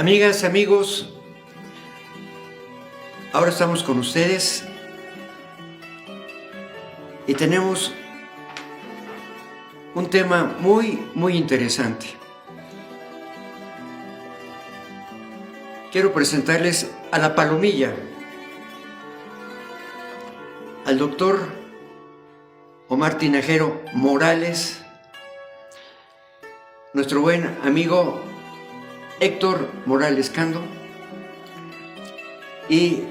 Amigas, amigos, ahora estamos con ustedes y tenemos un tema muy interesante. Quiero presentarles a la palomilla, al doctor Omar Tinajero Morales, nuestro buen amigo Héctor Morales Cando y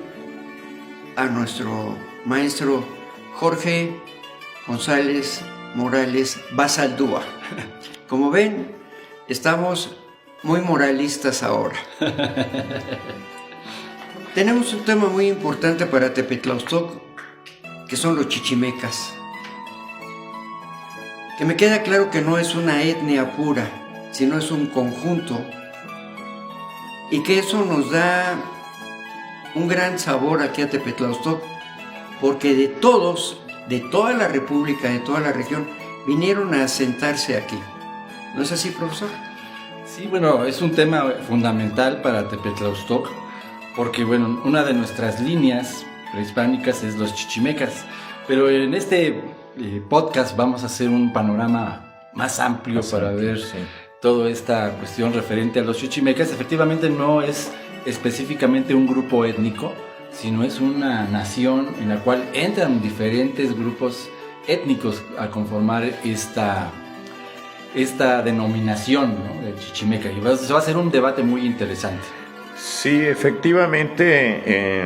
a nuestro maestro Jorge González Morales Basaldúa. Como ven, estamos muy moralistas ahora. Tenemos un tema muy importante para Tepetlaustoc, que son los chichimecas. Que me queda claro que no es una etnia pura, sino es un conjunto, y que eso nos da un gran sabor aquí a Tepetlaustoc, porque de todos, de toda la república, de toda la región, vinieron a asentarse aquí. ¿No es así, profesor? Sí, bueno, es un tema fundamental para Tepetlaustoc, porque bueno, una de nuestras líneas prehispánicas es los chichimecas, pero en este podcast vamos a hacer un panorama más amplio para ver toda esta cuestión referente a los chichimecas. Efectivamente no es específicamente un grupo étnico, sino es una nación en la cual entran diferentes grupos étnicos a conformar esta denominación, ¿no?, de chichimeca. Y va a ser un debate muy interesante. Sí, efectivamente,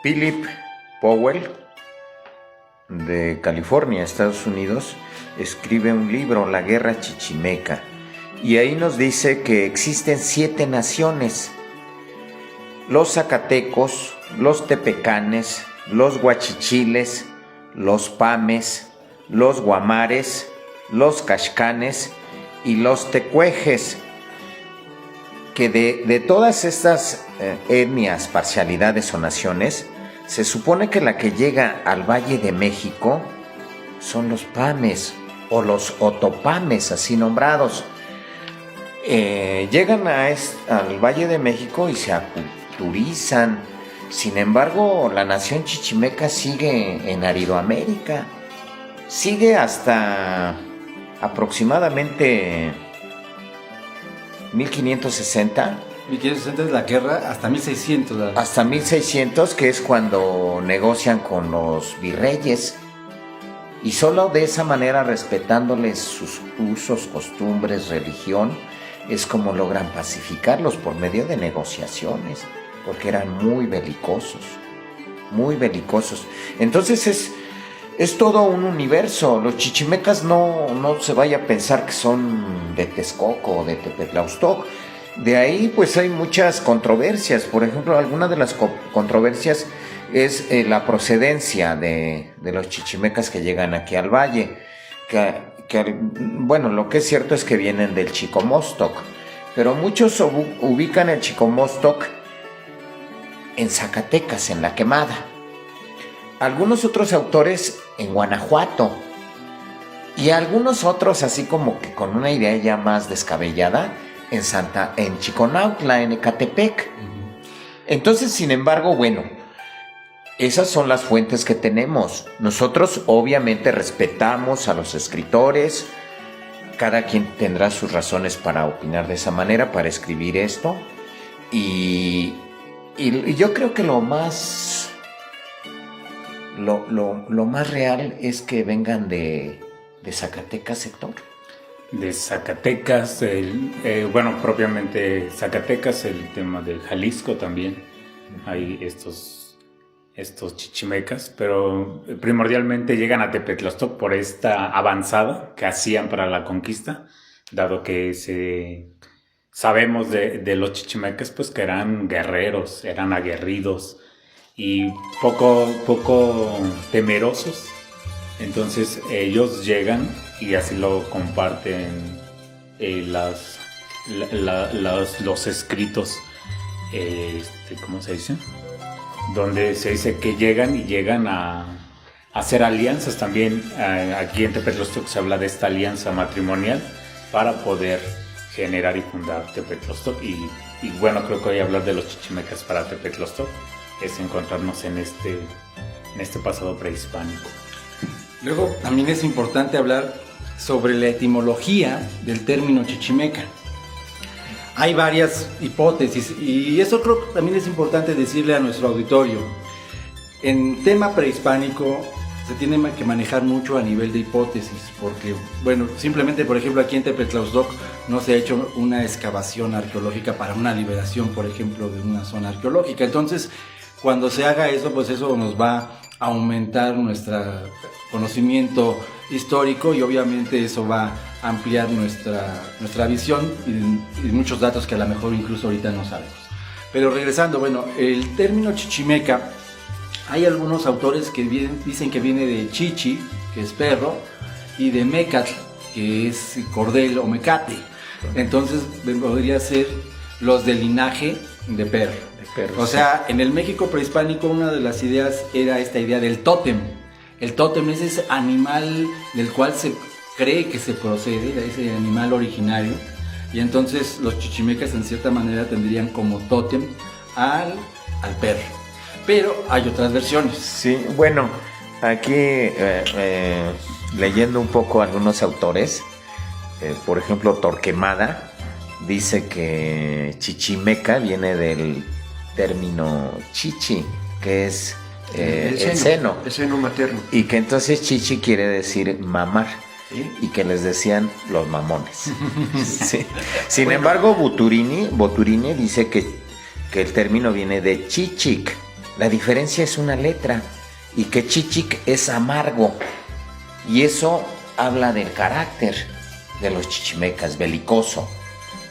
Philip Powell, de California, Estados Unidos, escribe un libro, La Guerra Chichimeca, y ahí nos dice que existen 7 naciones: los zacatecos, los tepecanes, los guachichiles, los pames, los guamares, los caxcanes y los tecuejes, que de todas estas etnias, parcialidades o naciones, se supone que la que llega al Valle de México son los pames o los otopames, así nombrados. Llegan al Valle de México y se aculturizan. Sin embargo, la nación chichimeca sigue en Aridoamérica, sigue hasta aproximadamente 1560. 1560 es la guerra, hasta 1600. Hasta 1600, que es cuando negocian con los virreyes. Y solo de esa manera, respetándoles sus usos, costumbres, religión, es como logran pacificarlos, por medio de negociaciones, porque eran muy belicosos, muy belicosos. Entonces es todo un universo. Los chichimecas no se vaya a pensar que son de Texcoco o de Tepetlaustoc. De ahí pues hay muchas controversias. Por ejemplo, alguna de las controversias es la procedencia de los chichimecas que llegan aquí al valle. Bueno, lo que es cierto es que vienen del Chicomostoc, pero muchos ubican el Chicomostoc en Zacatecas, en La Quemada. Algunos otros autores en Guanajuato, y algunos otros, así como que con una idea ya más descabellada, en Chiconautla, en Ecatepec. Entonces, sin embargo, bueno, esas son las fuentes que tenemos. Nosotros obviamente respetamos a los escritores. Cada quien tendrá sus razones para opinar de esa manera, para escribir esto. Y yo creo que lo más real es que vengan de Zacatecas, Héctor. De Zacatecas, propiamente Zacatecas, el tema del Jalisco también. Hay estos chichimecas, pero primordialmente llegan a Tepetlaustoc por esta avanzada que hacían para la conquista, dado que sabemos de los chichimecas, pues que eran guerreros, eran aguerridos y poco temerosos. Entonces ellos llegan y así lo comparten los escritos, ¿cómo se dice? Donde se dice que llegan a hacer alianzas también. Aquí en Tepetlaustoc se habla de esta alianza matrimonial para poder generar y fundar Tepetlostok. Y bueno, creo que hoy hablar de los chichimecas para Tepetlostok es encontrarnos en este pasado prehispánico. Luego también es importante hablar sobre la etimología del término chichimeca. Hay varias hipótesis y eso creo que también es importante decirle a nuestro auditorio. En tema prehispánico se tiene que manejar mucho a nivel de hipótesis, porque, bueno, simplemente, por ejemplo, aquí en Tepetlostok no se ha hecho una excavación arqueológica para una liberación, por ejemplo, de una zona arqueológica. Entonces, cuando se haga eso, pues eso nos va a aumentar nuestro conocimiento histórico y obviamente eso va a ampliar nuestra visión y muchos datos que a lo mejor incluso ahorita no sabemos. Pero regresando, bueno, el término chichimeca, hay algunos autores que dicen que viene de chichi, que es perro, y de mecatl, que es cordel o mecate. Entonces podría ser los del linaje de perro. O sea, en el México prehispánico una de las ideas era esta idea del tótem. El tótem es ese animal del cual se cree que se procede, de ese animal originario. Y entonces los chichimecas en cierta manera tendrían como tótem al perro. Pero hay otras versiones. Sí, bueno, aquí leyendo un poco algunos autores, por ejemplo Torquemada dice que chichimeca viene del término chichi, que es el seno. El seno materno. Y que entonces chichi quiere decir mamar. ¿Sí? Y que les decían los mamones. Sí. Sin embargo, Boturini dice que el término viene de chichic. La diferencia es una letra. Y que chichic es amargo. Y eso habla del carácter de los chichimecas, belicoso.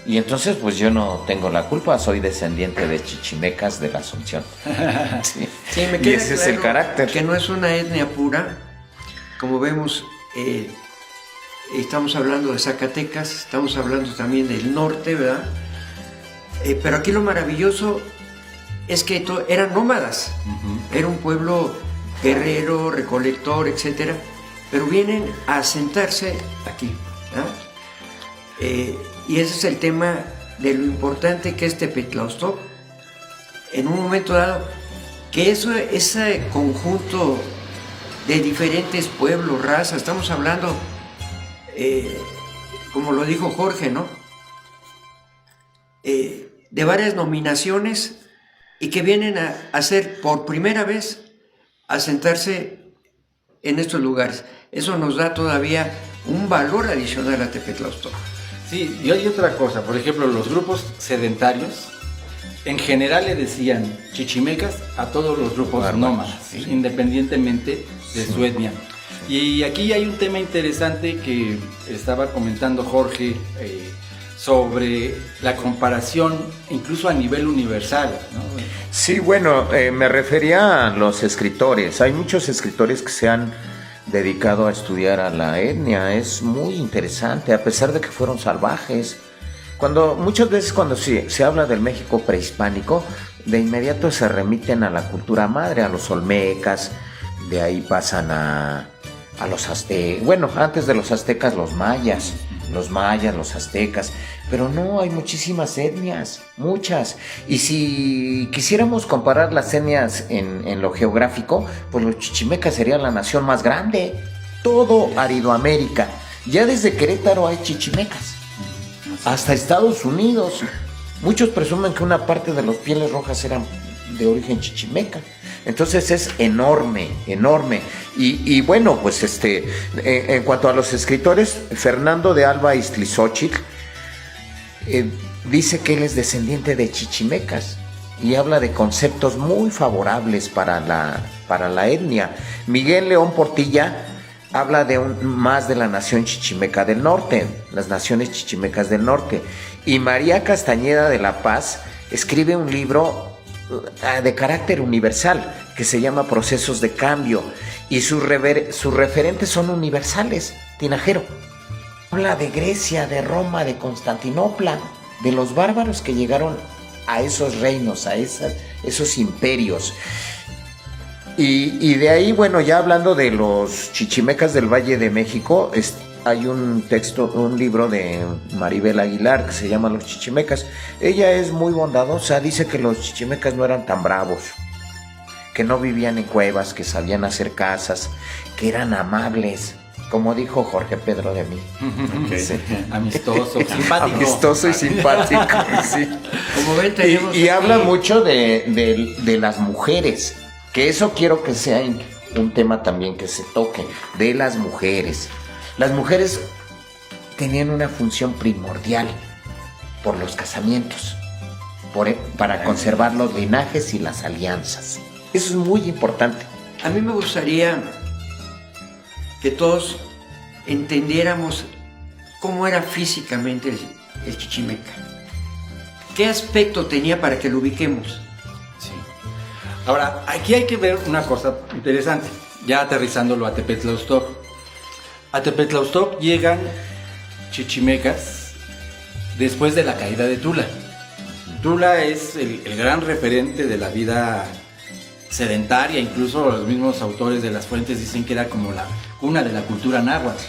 Y entonces pues yo no tengo la culpa, soy descendiente de chichimecas de la Asunción. Sí. Sí, me queda y ese claro es el carácter. Que no es una etnia pura, como vemos, estamos hablando de Zacatecas, estamos hablando también del norte, ¿verdad? Pero aquí lo maravilloso es que eran nómadas, era un pueblo guerrero, recolector, etcétera, pero vienen a asentarse aquí, ¿verdad? Y ese es el tema de lo importante que es Tepetlostok, en un momento dado, que ese conjunto de diferentes pueblos, razas, estamos hablando, como lo dijo Jorge, ¿no? De varias nominaciones y que vienen a hacer por primera vez a sentarse en estos lugares. Eso nos da todavía un valor adicional a Tepetlostok. Sí, y hay otra cosa, por ejemplo, los grupos sedentarios en general le decían chichimecas a todos los grupos nómadas, ¿sí? Independientemente de su etnia. Y aquí hay un tema interesante que estaba comentando Jorge sobre la comparación incluso a nivel universal, ¿no? Sí, bueno, me refería a los escritores. Hay muchos escritores que se han dedicado a estudiar a la etnia. Es muy interesante, a pesar de que fueron salvajes. Muchas veces cuando se habla del México prehispánico, de inmediato se remiten a la cultura madre, a los olmecas, de ahí pasan a los aztecas, bueno, antes de los aztecas los mayas, los aztecas, pero no, hay muchísimas etnias, muchas. Y si quisiéramos comparar las etnias en lo geográfico, pues los chichimecas serían la nación más grande, todo Aridoamérica. Ya desde Querétaro hay chichimecas, hasta Estados Unidos. Muchos presumen que una parte de los pieles rojas eran de origen chichimeca. Entonces es enorme, enorme. Y bueno, pues en cuanto a los escritores, Fernando de Alba Iztlizóchitl dice que él es descendiente de chichimecas y habla de conceptos muy favorables para la etnia. Miguel León Portilla habla más de la nación chichimeca del norte, las naciones chichimecas del norte. Y María Castañeda de la Paz escribe un libro de carácter universal que se llama Procesos de Cambio, y sus referentes son universales. Tinajero habla de Grecia, de Roma, de Constantinopla, de los bárbaros que llegaron a esos reinos, a esos imperios. Y de ahí, bueno, ya hablando de los chichimecas del Valle de México, hay un libro de Maribel Aguilar que se llama Los Chichimecas. Ella es muy bondadosa, dice que los chichimecas no eran tan bravos, que no vivían en cuevas, que sabían hacer casas, que eran amables, como dijo Jorge Pedro de mí. Okay. Sí. Amistoso, simpático. Amistoso y simpático, sí. Como ven, tenemos Y aquí- habla mucho de las mujeres, que eso quiero que sea un tema también que se toque, de las mujeres. Las mujeres tenían una función primordial por los casamientos, para conservar los linajes y las alianzas. Eso es muy importante. A mí me gustaría que todos entendiéramos cómo era físicamente el chichimeca. ¿Qué aspecto tenía para que lo ubiquemos? Sí. Ahora, aquí hay que ver una cosa interesante, ya aterrizándolo a Tepetlaustoc. A Tepetlaustoc llegan chichimecas después de la caída de Tula. Tula es el gran referente de la vida sedentaria, incluso los mismos autores de las fuentes dicen que era como la cuna de la cultura náhuatl.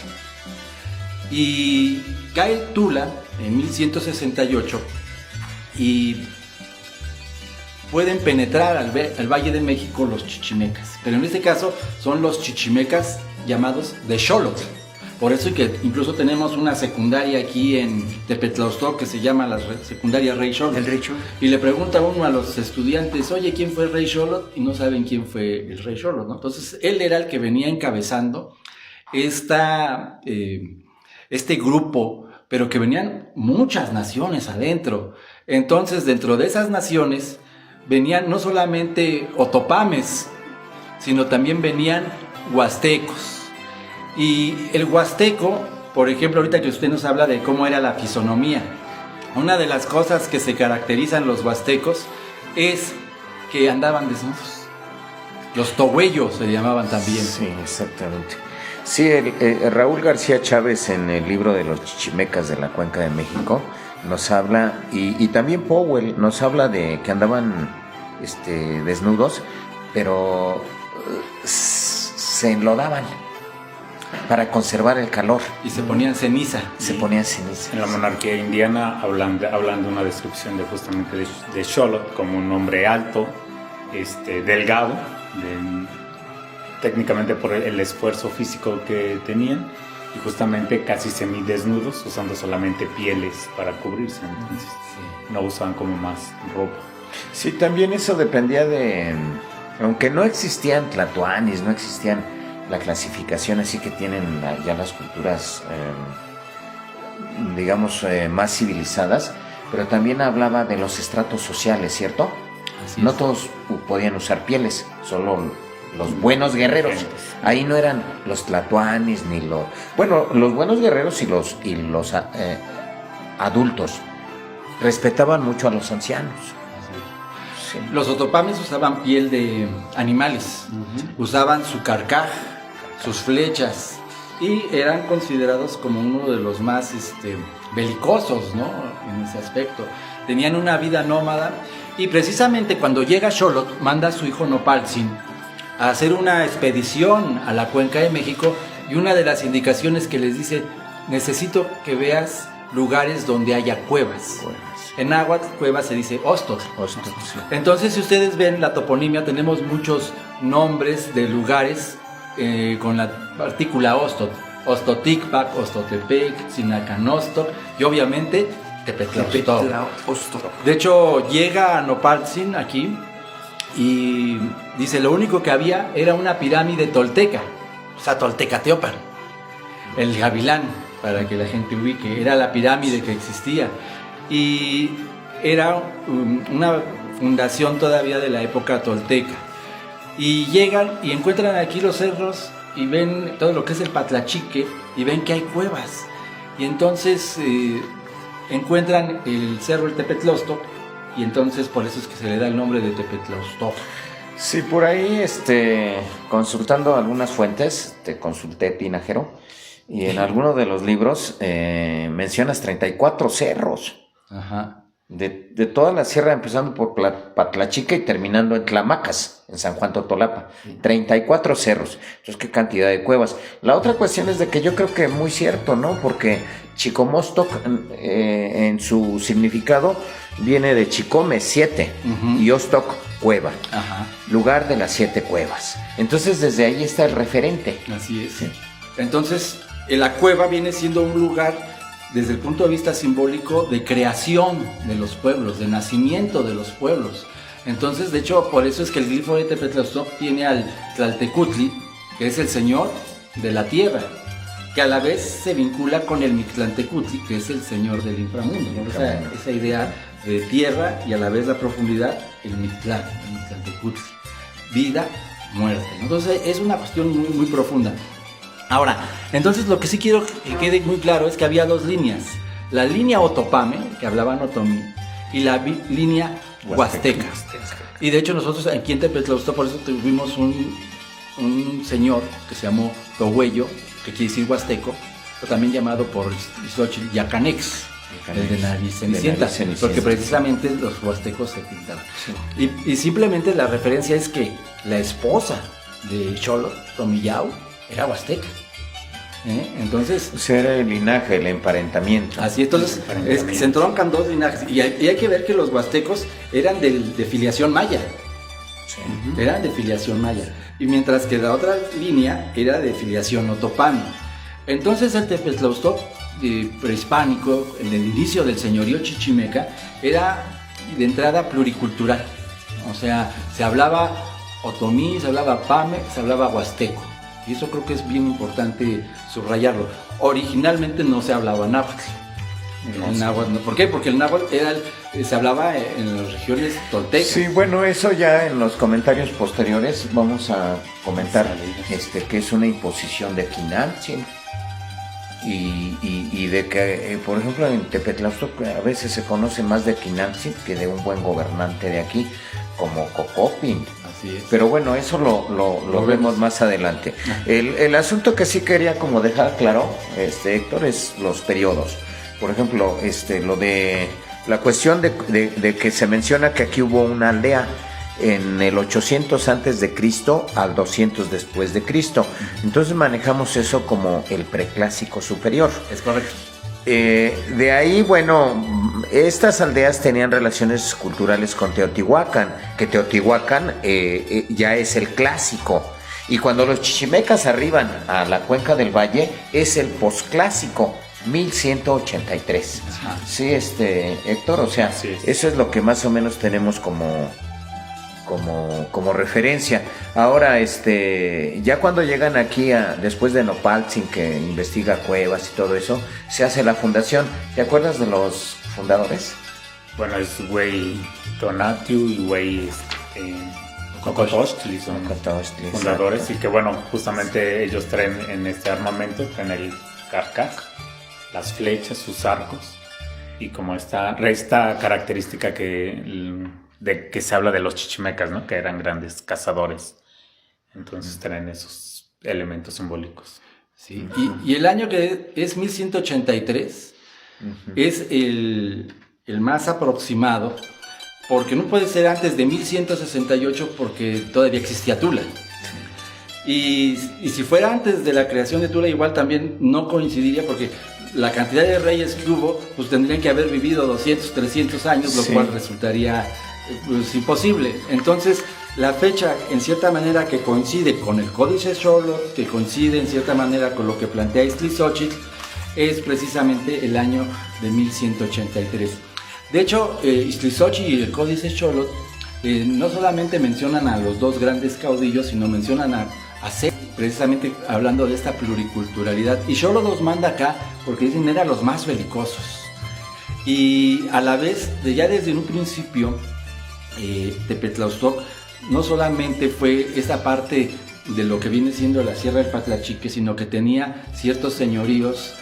Y cae Tula en 1168 y pueden penetrar al Valle de México los chichimecas, pero en este caso son los chichimecas llamados de Xolotl. Por eso que incluso tenemos una secundaria aquí en Tepetlaustoc que se llama la secundaria Rey Xolotl. El Rey Xolotl. Y le pregunta uno a los estudiantes, oye, ¿quién fue el Rey Xolotl? Y no saben quién fue el Rey Xolotl, ¿no? Entonces, él era el que venía encabezando este grupo, pero que venían muchas naciones adentro. Entonces, dentro de esas naciones venían no solamente otopames, sino también venían huastecos. Y el huasteco, por ejemplo, ahorita que usted nos habla de cómo era la fisonomía, una de las cosas que se caracterizan los huastecos es que andaban desnudos. Los tohuellos se llamaban también. Sí, exactamente. Sí, Raúl García Chávez en el libro de los chichimecas de la Cuenca de México nos habla, y también Powell nos habla de que andaban desnudos, pero se enlodaban para conservar el calor. Y se ponían ceniza. Se ponían ceniza. En la monarquía indiana hablan de una descripción justamente de Xolotl como un hombre alto, delgado, técnicamente por el esfuerzo físico que tenían, y justamente casi semidesnudos, usando solamente pieles para cubrirse. Entonces no usaban como más ropa. Sí, también eso dependía aunque no existían tlatoanis, no existían la clasificación así que tienen ya las culturas, digamos, más civilizadas, pero también hablaba de los estratos sociales, ¿cierto? Así No es. todos podían usar pieles, solo los buenos guerreros. Ahí no eran los tlatoanis ni los... Bueno, los buenos guerreros y los adultos respetaban mucho a los ancianos. Sí. Los otopames usaban piel de animales, usaban su carcaj, sus flechas, y eran considerados como uno de los más belicosos, ¿no? En ese aspecto. Tenían una vida nómada, y precisamente cuando llega Xolotl, manda a su hijo Nopaltzin a hacer una expedición a la Cuenca de México, y una de las indicaciones que les dice, necesito que veas lugares donde haya cuevas. En náhuatl, cueva se dice Ostotl. Sí. Entonces, si ustedes ven la toponimia, tenemos muchos nombres de lugares con la partícula Ostotl. Ostoticpac, Ostotepec, Sinacanostoc y obviamente Tepetlaustoc. De hecho, llega a Nopaltzin aquí y dice, lo único que había era una pirámide tolteca, o sea, Toltecateopan, el Gavilán, para que la gente ubique, era la pirámide que existía. Y era una fundación todavía de la época tolteca. Y llegan y encuentran aquí los cerros y ven todo lo que es el Patlachique y ven que hay cuevas. Y entonces encuentran el cerro el Tepetlaustoc, y entonces por eso es que se le da el nombre de Tepetlaustoc. Sí, por ahí, consultando algunas fuentes, te consulté, Tinajero, y en alguno de los libros mencionas 34 cerros. Ajá. de toda la sierra, empezando por Patlachica y terminando en Tlamacas, en San Juan Totolapa. 34 cerros. Entonces, qué cantidad de cuevas. La otra cuestión es de que yo creo que muy cierto, ¿no? Porque Chicomostoc, en su significado, viene de Chicome, 7, y Ostoc, cueva. Ajá. Lugar de las 7 cuevas. Entonces, desde ahí está el referente. Así es. Entonces, la cueva viene siendo un lugar, desde el punto de vista simbólico, de creación de los pueblos, de nacimiento de los pueblos. Entonces, de hecho, por eso es que el glifo de Tepetlaustoc tiene al Tlaltecutli, que es el señor de la tierra, que a la vez se vincula con el Mictlantecutli, que es el señor del inframundo, ¿no? Esa idea de tierra y a la vez la profundidad, el Mictlantecutli. Vida, muerte. Entonces, es una cuestión muy, muy profunda. Ahora, entonces lo que sí quiero que quede muy claro es que había 2 líneas. La línea Otopame, que hablaban otomí, y la línea Huasteca. Y de hecho nosotros aquí en Tepetlaustoc, por eso tuvimos un señor que se llamó Tohuello, que quiere decir huasteco, pero también llamado por Xochitl Yacanex, el de nariz cenicienta, porque precisamente los huastecos se pintaban. Sí. Y simplemente la referencia es que la esposa de Xolotl, Tomillau, era huasteca. Entonces, o sea, era el linaje, el emparentamiento. Así, entonces se entroncan 2 linajes. Y hay que ver que los huastecos eran de filiación maya. Sí. Eran de filiación maya. Y mientras que la otra línea era de filiación otopano. Entonces el Tepetlaustoc prehispánico, en el inicio del señorío chichimeca, era de entrada pluricultural. O sea, se hablaba otomí, se hablaba pame, se hablaba huasteco. Y eso creo que es bien importante subrayarlo. Originalmente no se hablaba náhuatl. El náhuatl, ¿por qué? Porque el náhuatl se hablaba en las regiones toltecas. Sí, bueno, eso ya en los comentarios posteriores vamos a comentar que es una imposición de Quinantzin. Y de que, por ejemplo, en Tepetlaustoc a veces se conoce más de Quinantzin que de un buen gobernante de aquí, como Cocopin. Así es. Pero bueno, eso lo vemos más adelante. El asunto que sí quería como dejar claro, Héctor, es los periodos. Por ejemplo, lo de la cuestión de que se menciona que aquí hubo una aldea en el 800 antes de Cristo al 200 después de Cristo. Entonces manejamos eso como el preclásico superior. Es correcto. De ahí, bueno, estas aldeas tenían relaciones culturales con Teotihuacán, que Teotihuacán ya es el clásico. Y cuando los chichimecas arriban a la cuenca del Valle, es el posclásico, 1183. Ajá. Sí, Héctor, o sea, sí. Eso es lo que más o menos tenemos como referencia. Ahora, ya cuando llegan aquí después de Nopaltzin, que investiga cuevas y todo eso, se hace la fundación. ¿Te acuerdas de los fundadores? Bueno, es güey Tonatiuh y güey Cocotostli son fundadores, y que bueno, justamente ellos traen en este armamento, traen el carcac, las flechas, sus arcos, y como esta característica de que se habla de los chichimecas, ¿no? Que eran grandes cazadores. Entonces traen esos elementos simbólicos. Sí. Y el año que es 1183 es el más aproximado, porque no puede ser antes de 1168 porque todavía existía Tula. Y si fuera antes de la creación de Tula, igual también no coincidiría, porque la cantidad de reyes que hubo, pues tendrían que haber vivido 200, 300 años, lo cual resultaría pues imposible. Entonces, la fecha, en cierta manera, que coincide con el Códice Xolotl, que coincide en cierta manera con lo que plantea Ixtlilxóchitl, es precisamente el año de 1183. De hecho, Ixtlilxóchitl y el Códice Xolotl no solamente mencionan a los 2 grandes caudillos, sino mencionan a Seti, precisamente hablando de esta pluriculturalidad. Y Xolotl los manda acá porque dicen eran los más belicosos. Y a la vez, ya desde un principio, Tepetlaustoc no solamente fue esa parte de lo que viene siendo la Sierra del Patlachique, sino que tenía ciertos señoríos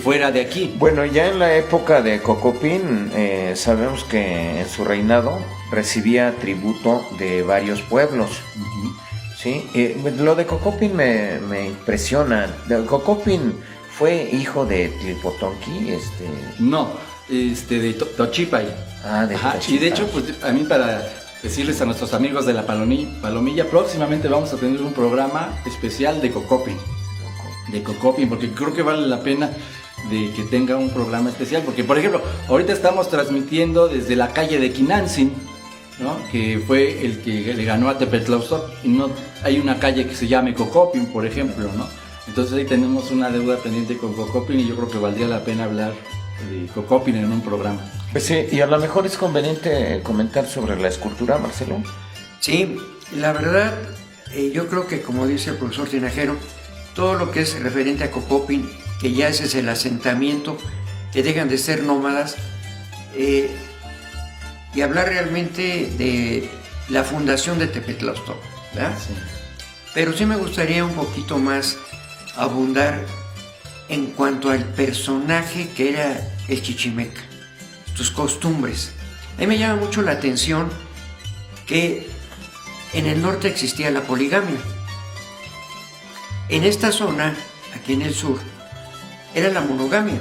fuera de aquí. Bueno, ya en la época de Cocopin, sabemos que en su reinado recibía tributo de varios pueblos. ¿Sí? Lo de Cocopin me impresiona. ¿Cocopin fue hijo de Tlilpotonki? No. de Tochipay. De Ajá, Tochipay. y de hecho, pues a mí, para decirles a nuestros amigos de la Palomilla, próximamente vamos a tener un programa especial de Cocopin. De Cocopin, porque creo que vale la pena de que tenga un programa especial, porque por ejemplo, ahorita estamos transmitiendo desde la calle de Quinantzin, ¿no? Que fue el que le ganó a Tepetlaustoc, y no hay una calle que se llame Cocopin, por ejemplo, ¿no? Entonces ahí tenemos una deuda pendiente con Cocopin y yo creo que valdría la pena hablar de Cocopin en un programa. Pues sí, y a lo mejor es conveniente comentar sobre la escultura, Marcelo. Sí, la verdad, yo creo que como dice el profesor Tinajero, todo lo que es referente a Cocopin, que ya ese es el asentamiento, que dejan de ser nómadas, y hablar realmente de la fundación de Tepetlaustoc, ¿verdad? Sí. Pero sí me gustaría un poquito más abundar en cuanto al personaje que era el chichimeca, sus costumbres. A mí me llama mucho la atención que en el norte existía la poligamia. En esta zona, aquí en el sur, era la monogamia.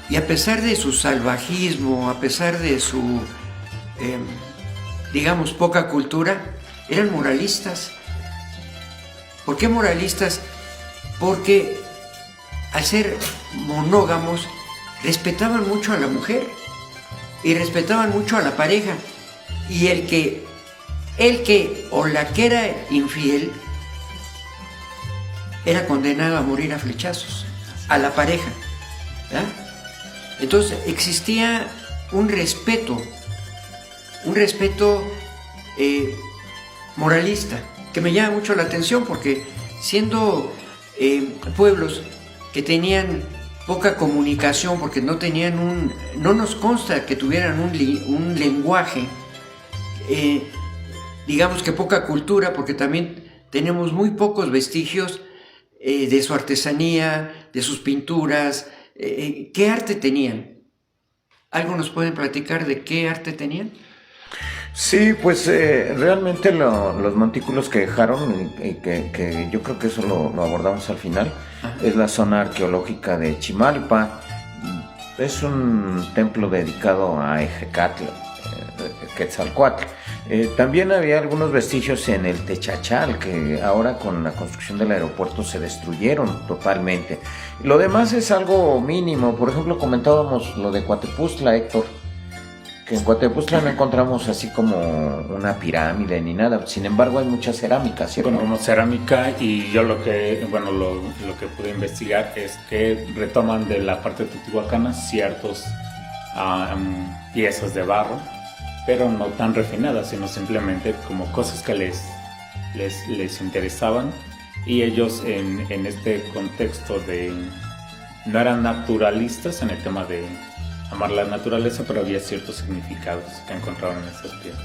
Y a pesar de su salvajismo, a pesar de su, digamos, poca cultura, eran moralistas. ¿Por qué moralistas? Porque al ser monógamos, respetaban mucho a la mujer y respetaban mucho a la pareja. Y el que o la que era infiel era condenado a morir a flechazos, a la pareja, ¿verdad? Entonces existía un respeto moralista, que me llama mucho la atención, porque siendo pueblos que tenían poca comunicación, porque no nos consta que tuvieran un lenguaje, digamos que poca cultura, porque también tenemos muy pocos vestigios de su artesanía, de sus pinturas. ¿Qué arte tenían? ¿Algo nos pueden platicar de qué arte tenían? Sí, pues realmente los montículos que dejaron, que yo creo que eso lo abordamos al final, es la zona arqueológica de Chimalpa. Es un templo dedicado a Ejecatl, Quetzalcóatl. También había algunos vestigios en el Techachal, que ahora con la construcción del aeropuerto se destruyeron totalmente. Lo demás es algo mínimo. Por ejemplo, comentábamos lo de Coatepuztla, Héctor, que en Coatepuztla no encontramos así como una pirámide ni nada. Sin embargo, hay mucha cerámica, ¿cierto? Bueno, como cerámica, y yo lo que pude investigar es que retoman de la parte teotihuacana ciertos piezas de barro, pero no tan refinadas, sino simplemente como cosas que les interesaban, y ellos en este contexto no eran naturalistas en el tema de amar la naturaleza, pero había ciertos significados que encontraron en esas piezas.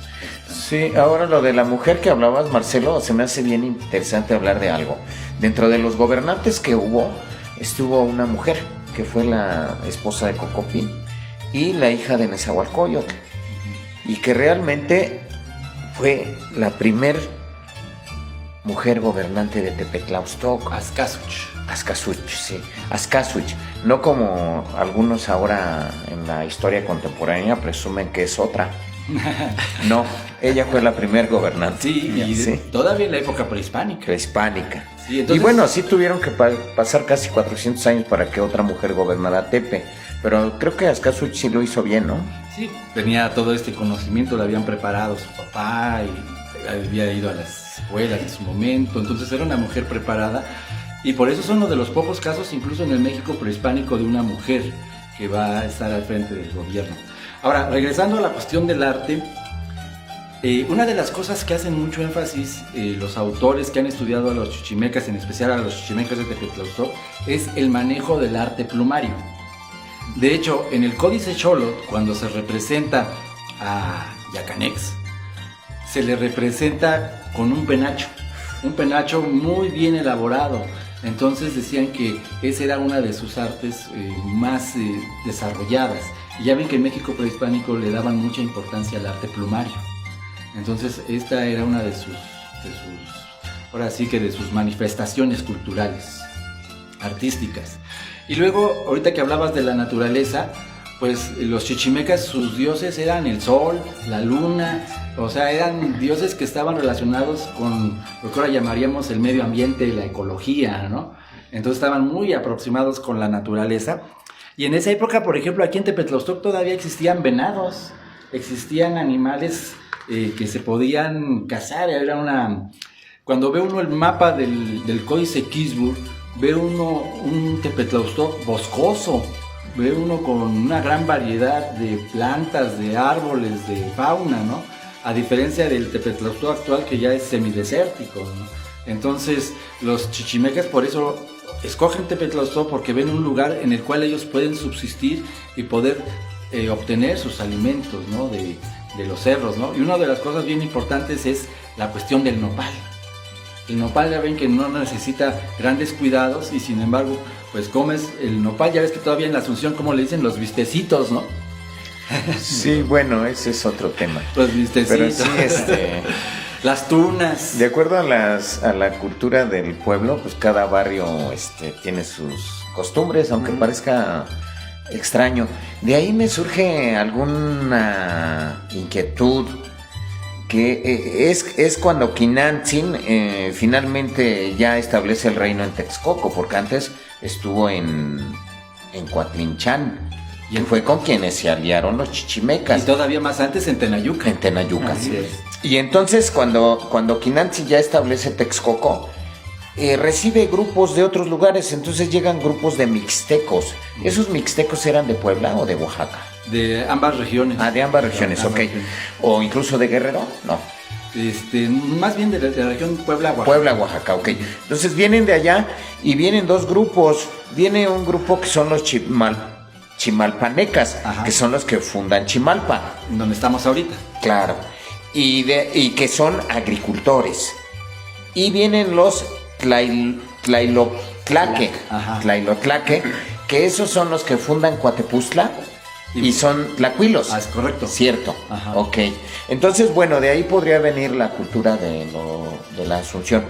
Sí, ahora lo de la mujer que hablabas, Marcelo, se me hace bien interesante hablar de algo. Dentro de los gobernantes que estuvo una mujer, que fue la esposa de Cocopin y la hija de Nezahualcóyotl, y que realmente fue la primer mujer gobernante de Tepetlaustoc. Azcázuch, sí, Azcázuch, no como algunos ahora en la historia contemporánea presumen que es otra. No, ella fue la primer gobernante. Sí, todavía en la época prehispánica. Sí, entonces... Y bueno, sí tuvieron que pasar casi 400 años para que otra mujer gobernara Tepe, pero creo que Azcázuch sí lo hizo bien, ¿no? Sí, tenía todo este conocimiento, lo habían preparado su papá y había ido a las escuelas en su momento, entonces era una mujer preparada. Y por eso son uno de los pocos casos, incluso en el México prehispánico, de una mujer que va a estar al frente del gobierno. Ahora, regresando a la cuestión del arte, una de las cosas que hacen mucho énfasis los autores que han estudiado a los chichimecas, en especial a los chichimecas de Tepetlaustoc, es el manejo del arte plumario. De hecho, en el Códice Xolotl, cuando se representa a Yacanex, se le representa con un penacho muy bien elaborado. Entonces decían que esa era una de sus artes más desarrolladas. Y ya ven que en México prehispánico le daban mucha importancia al arte plumario. Entonces esta era una de sus ahora sí que de sus manifestaciones culturales, artísticas. Y luego, ahorita que hablabas de la naturaleza, pues los chichimecas, sus dioses eran el sol, la luna, o sea, eran dioses que estaban relacionados con lo que ahora llamaríamos el medio ambiente, la ecología, ¿no? Entonces estaban muy aproximados con la naturaleza. Y en esa época, por ejemplo, aquí en Tepetlauztoc todavía existían venados, existían animales que se podían cazar. Cuando ve uno el mapa del Códice Kingsburg, ve uno un Tepetlauztoc boscoso, ve uno con una gran variedad de plantas, de árboles, de fauna, ¿no? A diferencia del Tepetlauztoc actual, que ya es semidesértico, ¿no? Entonces, los chichimecas por eso escogen Tepetlauztoc, porque ven un lugar en el cual ellos pueden subsistir y poder obtener sus alimentos, ¿no? de los cerros, ¿no? Y una de las cosas bien importantes es la cuestión del nopal. El nopal, ya ven que no necesita grandes cuidados y sin embargo, pues comes el nopal. Ya ves que todavía en la Asunción, como le dicen, los vistecitos, ¿no? Sí, bueno, ese es otro tema. Los vistecitos. Pero sí, las tunas. de acuerdo a la cultura del pueblo, pues cada barrio tiene sus costumbres, aunque parezca extraño. De ahí me surge alguna inquietud, que es cuando Quinantzin finalmente ya establece el reino en Texcoco, porque antes estuvo en Coatlinchán, y fue con quienes se aliaron los chichimecas. Y todavía más antes en Tenayuca. En Tenayuca. Así es. Y entonces cuando Quinantzin ya establece Texcoco, recibe grupos de otros lugares, entonces llegan grupos de mixtecos. ¿Esos mixtecos eran de Puebla o de Oaxaca? De ambas regiones. Ah, de ambas regiones, ok. ¿O incluso de Guerrero? No. Más bien de la región Puebla-Oaxaca. Puebla-Oaxaca, ok. Entonces vienen de allá y vienen dos grupos. Viene un grupo que son los chimalpanecas, ajá, que son los que fundan Chimalpa. Donde estamos ahorita. Claro. Y que son agricultores. Y vienen los Tlailotlaque, que esos son los que fundan Coatepuztla y son tlacuilos. Ah, es correcto. Cierto. Ajá. Ok. Entonces, bueno, de ahí podría venir la cultura de la Asunción.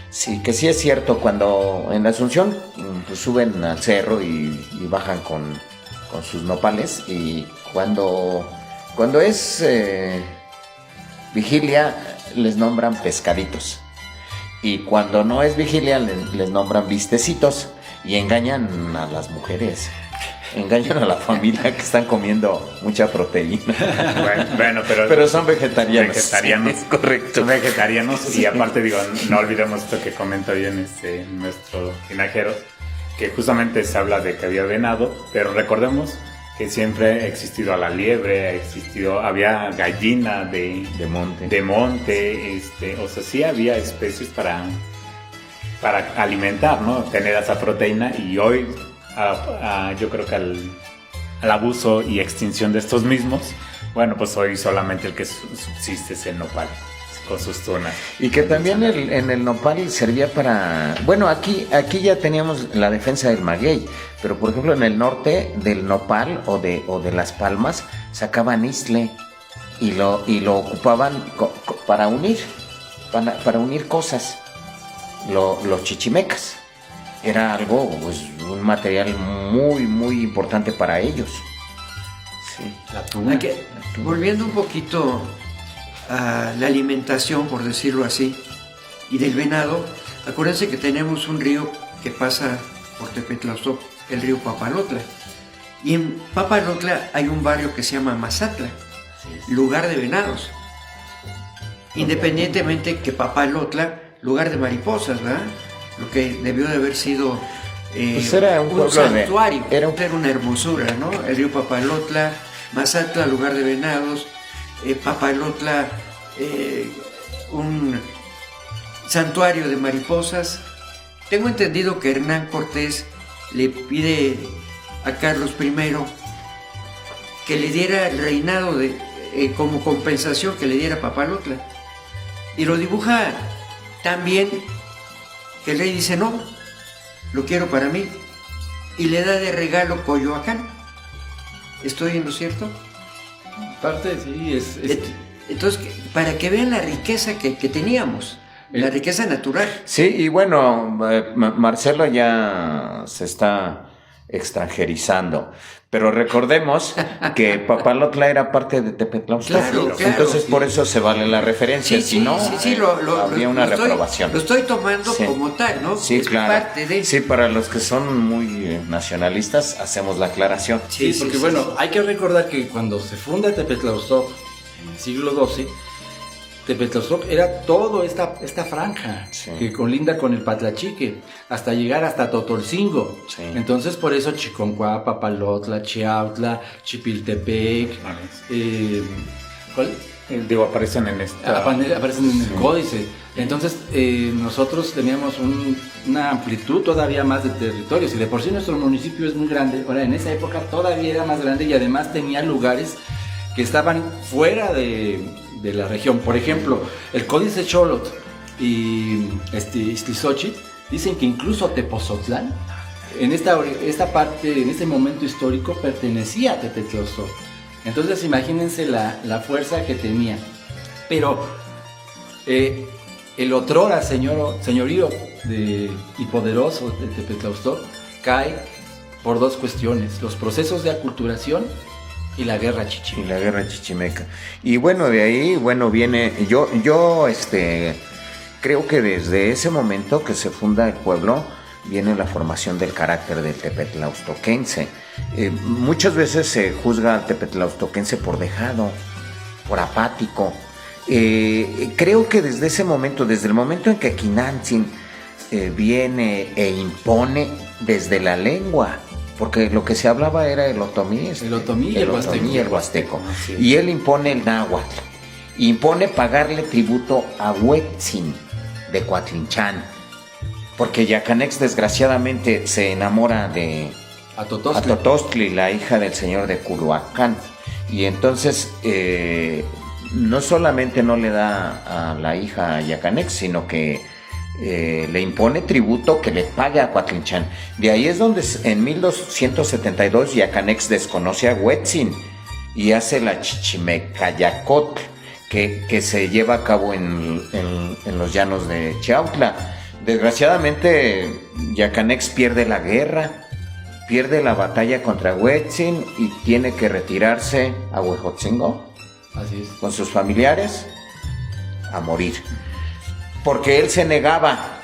Sí, que sí es cierto, cuando en la Asunción pues, suben al cerro y bajan con sus nopales, y cuando es vigilia les nombran pescaditos. Y cuando no es vigilia, les nombran vistecitos, y engañan a las mujeres, engañan a la familia que están comiendo mucha proteína. Bueno, pero son vegetarianos. Vegetarianos. Sí, correcto. Son vegetarianos, y aparte digo, no olvidemos esto que comenta bien nuestro tinajero, que justamente se habla de que había venado, pero recordemos que siempre ha existido la liebre, había gallina de monte, o sea, sí había especies para alimentar, ¿no? Tener esa proteína, y hoy yo creo que al abuso y extinción de estos mismos, bueno, pues hoy solamente el que subsiste es el nopal, con sus tunas. Y que también en el nopal servía para... Bueno, aquí ya teníamos la defensa del maguey, pero por ejemplo en el norte del nopal o de las palmas sacaban isle y lo ocupaban para unir cosas. Los chichimecas. Era algo, pues, un material muy, muy importante para ellos. Sí. La tuna. Volviendo un poquito a la alimentación, por decirlo así, y del venado, acuérdense que tenemos un río que pasa por Tepetlauztoc, el río Papalotla. Y en Papalotla hay un barrio que se llama Mazatla, lugar de venados. Independientemente que Papalotla, lugar de mariposas, ¿verdad? Lo que debió de haber sido pues era un santuario, era una hermosura, ¿no? El río Papalotla, Mazatla, lugar de venados, Papalotla, un santuario de mariposas. Tengo entendido que Hernán Cortés le pide a Carlos I que le diera el reinado como compensación, que le diera Papalotla, y lo dibuja tan bien que el rey dice no, lo quiero para mí, y le da de regalo Coyoacán. ¿Estoy en lo cierto? Parte, sí, Entonces, para que vean la riqueza que teníamos, la riqueza natural. Sí, y bueno, Marcelo ya se está extranjerizando. Pero recordemos que Papalotla era parte de Tepetlaustok. Claro, Entonces sí. por eso se vale la referencia. Si no, habría una reprobación. Lo estoy tomando Sí. como tal, ¿no? Sí, Es claro. parte de... Sí, para los que son muy nacionalistas, hacemos la aclaración. Sí, porque bueno, hay que recordar que cuando se funda Tepetlaustok en el siglo XII, Tepetlaustok era toda esta franja Sí. que colinda con el Patlachique, hasta llegar hasta Totolcingo. Sí. Entonces por eso Chiconcuá, Papalotla, Chiautla, Chipiltepec, ¿cuál? Aparecen en esta... Aparecen en el códice. Entonces nosotros teníamos una amplitud todavía más de territorios y de por sí nuestro municipio es muy grande. Ahora en esa época todavía era más grande y además tenía lugares que estaban fuera de la región. Por ejemplo, el códice Xolotl y Iztlizochitl dicen que incluso Tepozotlán en esta parte, en este momento histórico, pertenecía a Tepetlaustok. Entonces imagínense la fuerza que tenía. Pero el otrora señorío y poderoso de Tepetlaustok cae por dos cuestiones: los procesos de aculturación y la guerra chichimeca. Y la guerra chichimeca. Y bueno, de ahí, viene, yo creo que desde ese momento que se funda el pueblo, viene la formación del carácter del tepetlaustoquense. Muchas veces se juzga al tepetlaustoquense por dejado, por apático. Creo que desde ese momento, desde el momento en que Quinantzin viene e impone desde la lengua, porque lo que se hablaba era el otomí, El otomí y el huasteco. Sí. Y él impone el náhuatl, impone pagarle tributo a Huetzin de Coatlinchan, porque Yacanex desgraciadamente se enamora de Atotostli, la hija del señor de Culhuacán, y entonces no solamente no le da a la hija a Yacanex, sino que le impone tributo que le pague a Coatlinchan. De ahí es donde en 1272 Yacanex desconoce a Huetzin y hace la Chichimecayacotl, que se lleva a cabo en los llanos de Chiautla. Desgraciadamente Yacanex pierde la guerra, pierde la batalla contra Huetzin y tiene que retirarse a Huejotzingo. Así es. Con sus familiares a morir, porque él se negaba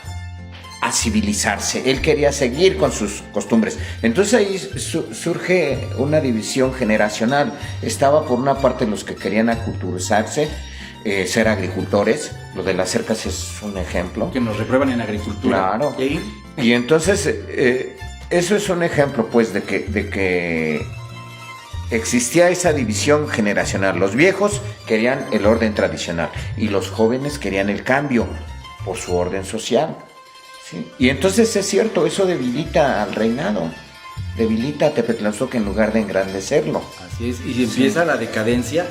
a civilizarse, él quería seguir con sus costumbres. Entonces ahí surge una división generacional. Estaba por una parte los que querían aculturizarse, ser agricultores. Lo de las cercas es un ejemplo. Que nos reprueban en agricultura. Claro. Y entonces eso es un ejemplo, pues, de que existía esa división generacional. Los viejos querían el orden tradicional y los jóvenes querían el cambio por su orden social. ¿Sí? Y entonces es cierto, eso debilita al reinado, debilita a Tepetlaustok en lugar de engrandecerlo. Así es, y empieza la decadencia.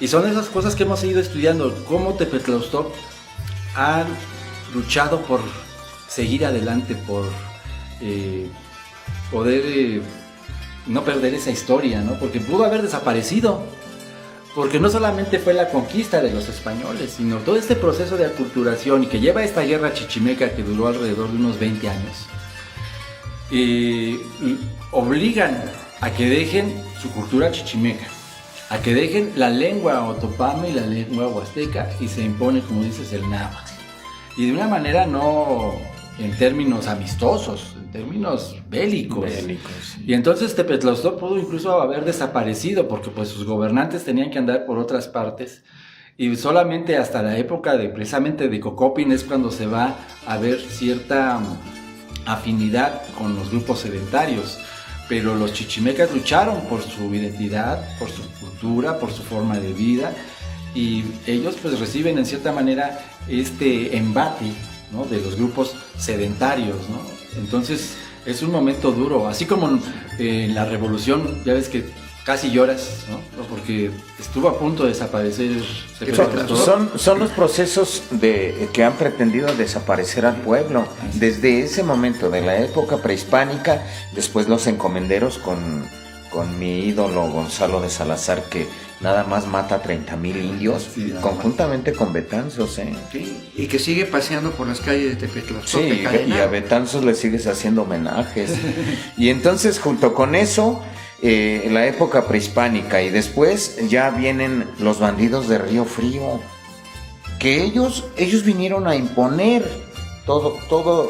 Y son esas cosas que hemos ido estudiando, cómo Tepetlaustok ha luchado por seguir adelante, por poder no perder esa historia, ¿no? Porque pudo haber desaparecido, porque no solamente fue la conquista de los españoles, sino todo este proceso de aculturación y que lleva esta guerra chichimeca que duró alrededor de unos 20 años, obligan a que dejen su cultura chichimeca, a que dejen la lengua otopame y la lengua huasteca, y se impone, como dices, el náhuatl. Y de una manera no en términos amistosos, en términos bélicos. Y entonces Tepetlaustok pudo incluso haber desaparecido, porque pues sus gobernantes tenían que andar por otras partes, y solamente hasta la época precisamente de Cocopin es cuando se va a ver cierta afinidad con los grupos sedentarios. Pero los chichimecas lucharon por su identidad, por su cultura, por su forma de vida, y ellos pues reciben en cierta manera este embate, ¿no?, de los grupos sedentarios, ¿no? Entonces es un momento duro, así como en la revolución, ya ves que casi lloras, ¿no? Porque estuvo a punto de desaparecer. Son los procesos que han pretendido desaparecer al pueblo. Desde ese momento, de la época prehispánica, después los encomenderos con mi ídolo Gonzalo de Salazar, que nada más mata 30,000 indios, Sí, nada conjuntamente con Betanzos, ¿eh? Sí, y que sigue paseando por las calles de Tepetlastoc. Sí, y a Betanzos le sigues haciendo homenajes. Y entonces, junto con eso, la época prehispánica, y después ya vienen los bandidos de Río Frío, que ellos vinieron a imponer todo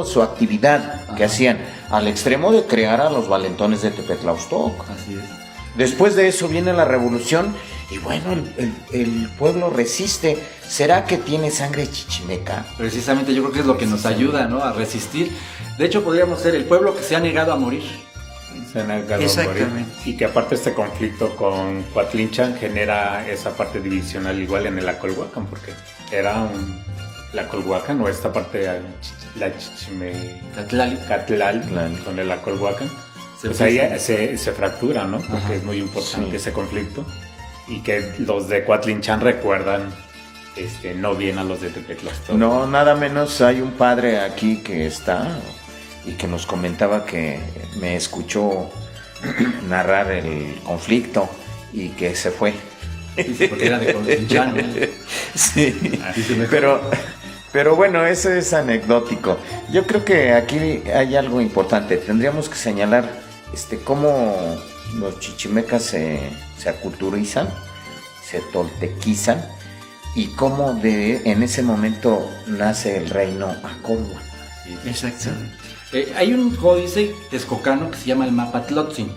su actividad que hacían, al extremo de crear a los valentones de Tepetlastoc. Así es. Después de eso viene la revolución y bueno, el pueblo resiste. ¿Será que tiene sangre chichimeca? Precisamente yo creo que es lo que nos ayuda, ¿no?, a resistir. De hecho, podríamos ser el pueblo que se ha negado a morir. Se han negado a Exactamente. morir. Y que aparte este conflicto con Coatlinchan genera esa parte divisional igual en el Acolhuacan, porque era el Acolhuacan o esta parte, la Catlali. Catlal con el Acolhuacan. Pues ahí se fractura, ¿no? Porque Ajá. es muy importante Sí. ese conflicto. Y que los de Coatlinchan recuerdan no bien a los de Tepetlastoc. No, nada menos hay un padre aquí que está y que nos comentaba que me escuchó narrar el conflicto y que se fue. Porque era de Coatlinchan, ¿no? Sí, Dice mejor. pero bueno, eso es anecdótico. Yo creo que aquí hay algo importante. Tendríamos que señalar cómo los chichimecas se aculturizan, se toltequizan, y cómo en ese momento nace el reino Acolhuac. Exactamente. Hay un códice texcocano que se llama el Mapatlotzin.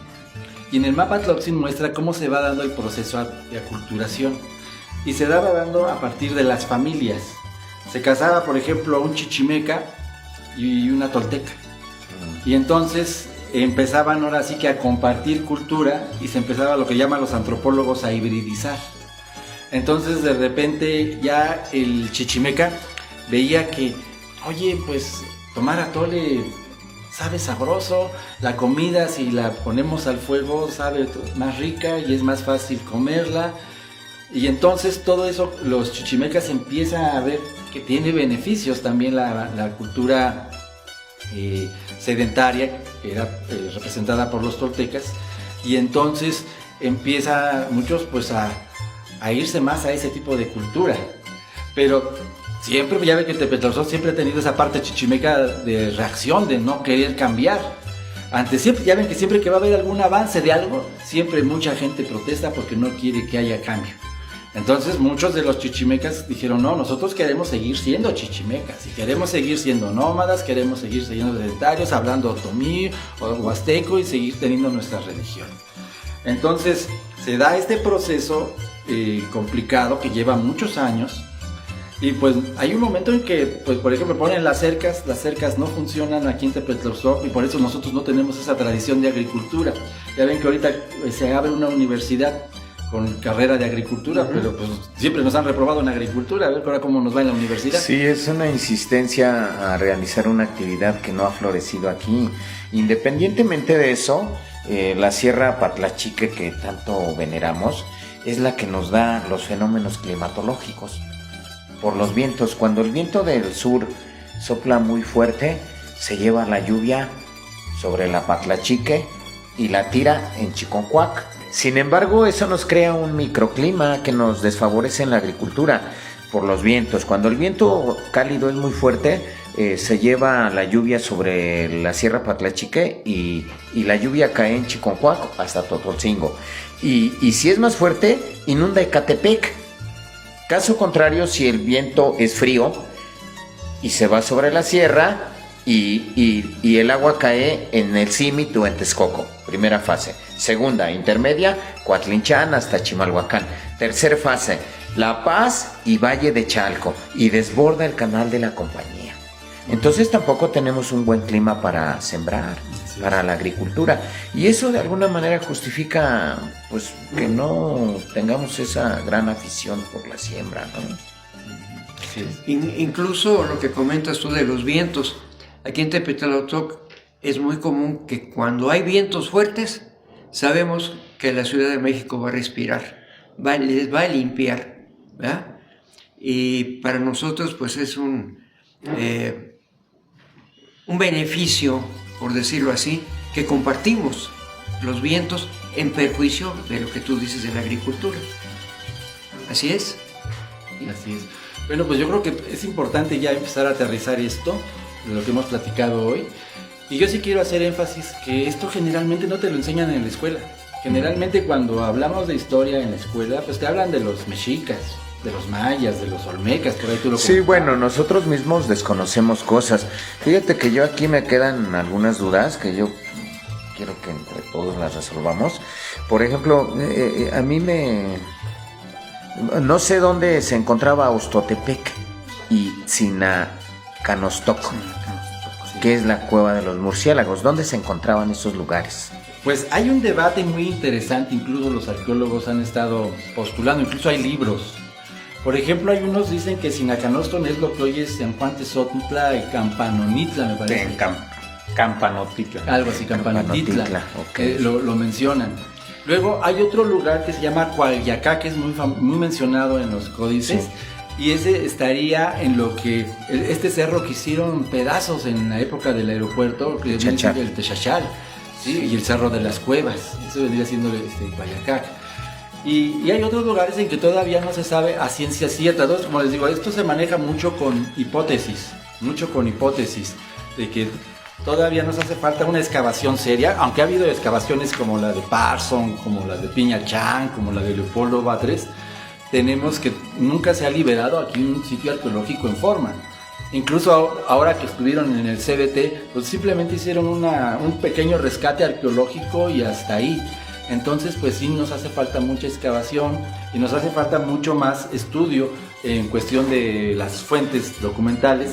Y en el Mapatlotzin muestra cómo se va dando el proceso de aculturación. Y se daba dando a partir de las familias. Se casaba, por ejemplo, un chichimeca y una tolteca. Y entonces empezaban ahora sí que a compartir cultura y se empezaba lo que llaman los antropólogos a hibridizar. Entonces de repente ya el chichimeca veía que, oye, pues tomar atole sabe sabroso, la comida si la ponemos al fuego sabe más rica y es más fácil comerla. Y entonces todo eso los chichimecas empiezan a ver que tiene beneficios también la cultura sedentaria, que era representada por los toltecas, y entonces empieza muchos pues a irse más a ese tipo de cultura. Pero siempre, ya ven que Tepetlastoc siempre ha tenido esa parte chichimeca de reacción, de no querer cambiar. Siempre, ya ven que siempre que va a haber algún avance de algo, siempre mucha gente protesta porque no quiere que haya cambio. Entonces muchos de los chichimecas dijeron, no, nosotros queremos seguir siendo chichimecas, y queremos seguir siendo nómadas, queremos seguir siendo sedentarios, hablando otomí o huasteco y seguir teniendo nuestra religión. Entonces se da este proceso complicado que lleva muchos años, y pues hay un momento en que, pues por ejemplo, ponen las cercas no funcionan aquí en Tepetlastoc, y por eso nosotros no tenemos esa tradición de agricultura. Ya ven que ahorita se abre una universidad con carrera de agricultura, pero pues siempre nos han reprobado en agricultura, a ver ahora cómo nos va en la universidad. Sí, es una insistencia a realizar una actividad que no ha florecido aquí. Independientemente de eso, la Sierra Patlachique, que tanto veneramos, es la que nos da los fenómenos climatológicos por los vientos. Cuando el viento del sur sopla muy fuerte, se lleva la lluvia sobre la Patlachique y la tira en Chiconcuac. Sin embargo, eso nos crea un microclima que nos desfavorece en la agricultura por los vientos. Cuando el viento cálido es muy fuerte, se lleva la lluvia sobre la Sierra Patlachique y la lluvia cae en Chiconcuac hasta Totolcingo. Y si es más fuerte, inunda Ecatepec. Caso contrario, si el viento es frío y se va sobre la sierra y el agua cae en el Címit o en Texcoco, primera fase. Segunda, intermedia, Coatlinchan hasta Chimalhuacán. Tercera fase, La Paz y Valle de Chalco, y desborda el canal de la Compañía. Entonces tampoco tenemos un buen clima para sembrar, para la agricultura, y eso de alguna manera justifica pues que no tengamos esa gran afición por la siembra, ¿no? Incluso lo que comentas tú de los vientos, aquí en Tepetlastoc es muy común que cuando hay vientos fuertes, sabemos que la Ciudad de México va a respirar, les va a limpiar, ¿verdad? Y para nosotros pues es un beneficio, por decirlo así, que compartimos los vientos en perjuicio de lo que tú dices de la agricultura. Así es. Así es. Bueno, pues yo creo que es importante ya empezar a aterrizar esto, de lo que hemos platicado hoy. Y yo sí quiero hacer énfasis que esto generalmente no te lo enseñan en la escuela. Generalmente cuando hablamos de historia en la escuela, pues te hablan de los mexicas, de los mayas, de los olmecas, por ahí tú lo Sí, comentabas. bueno, nosotros mismos desconocemos cosas. Fíjate que yo aquí me quedan algunas dudas que yo quiero que entre todos las resolvamos. Por ejemplo, a mí no sé dónde se encontraba Ostotepec y Sinacanostok, que es la cueva de los murciélagos. ¿Dónde se encontraban esos lugares? Pues hay un debate muy interesante, incluso los arqueólogos han estado postulando, incluso hay libros. Por ejemplo, hay unos dicen que Sinacanostón es lo que hoy es San Juan Tezotla y Campanonitla, me parece. En Campanotitla. Algo así, Campanotitla. Campanotitla, ok. Lo mencionan. Luego hay otro lugar que se llama Coalyacá, que es muy mencionado en los códices. Sí. Y ese estaría en lo que, este cerro que hicieron pedazos en la época del aeropuerto, que viene siendo el Texachal, ¿sí? Y el Cerro de las Cuevas, eso vendría siendo Coalyacá. Y hay otros lugares en que todavía no se sabe a ciencia cierta. Entonces, como les digo, esto se maneja mucho con hipótesis, de que todavía nos hace falta una excavación seria, aunque ha habido excavaciones como la de Parson, como la de Piña Chan, como la de Leopoldo Batres. Tenemos que nunca se ha liberado aquí un sitio arqueológico en forma. Incluso ahora que estuvieron en el CBT, pues simplemente hicieron un pequeño rescate arqueológico y hasta ahí. Entonces, pues sí nos hace falta mucha excavación y nos hace falta mucho más estudio en cuestión de las fuentes documentales,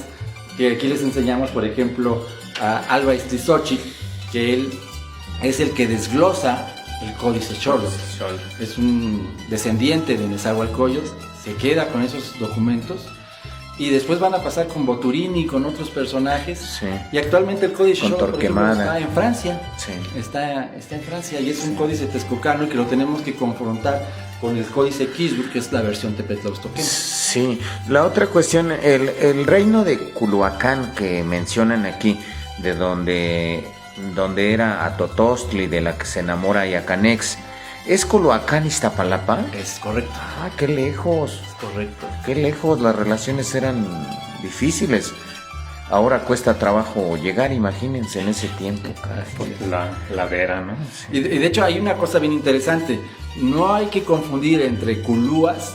que aquí les enseñamos, por ejemplo, a Alba Istizóchitl, que él es el que desglosa el Códice Xolotl. Es un descendiente de Nezahualcóyotl, se queda con esos documentos y después van a pasar con Boturini y con otros personajes. Sí. Y actualmente el Códice Con Xolotl, por ejemplo, Torquemada. está en Francia. Sí. Está en Francia y es un códice texcocano y que lo tenemos que confrontar con el Códice Quisburg, que es la versión tepetlaustoquense. Sí, la otra cuestión, el reino de Culhuacán que mencionan aquí, de donde era Atotostli, de la que se enamora Yacanex, ¿es Culhuacán, Iztapalapa? Es correcto. Ah, qué lejos, Es correcto. qué lejos, las relaciones eran difíciles. Ahora cuesta trabajo llegar, imagínense en ese tiempo. Caray. La Vera, ¿no? Y de hecho hay una cosa bien interesante. No hay que confundir entre Culúas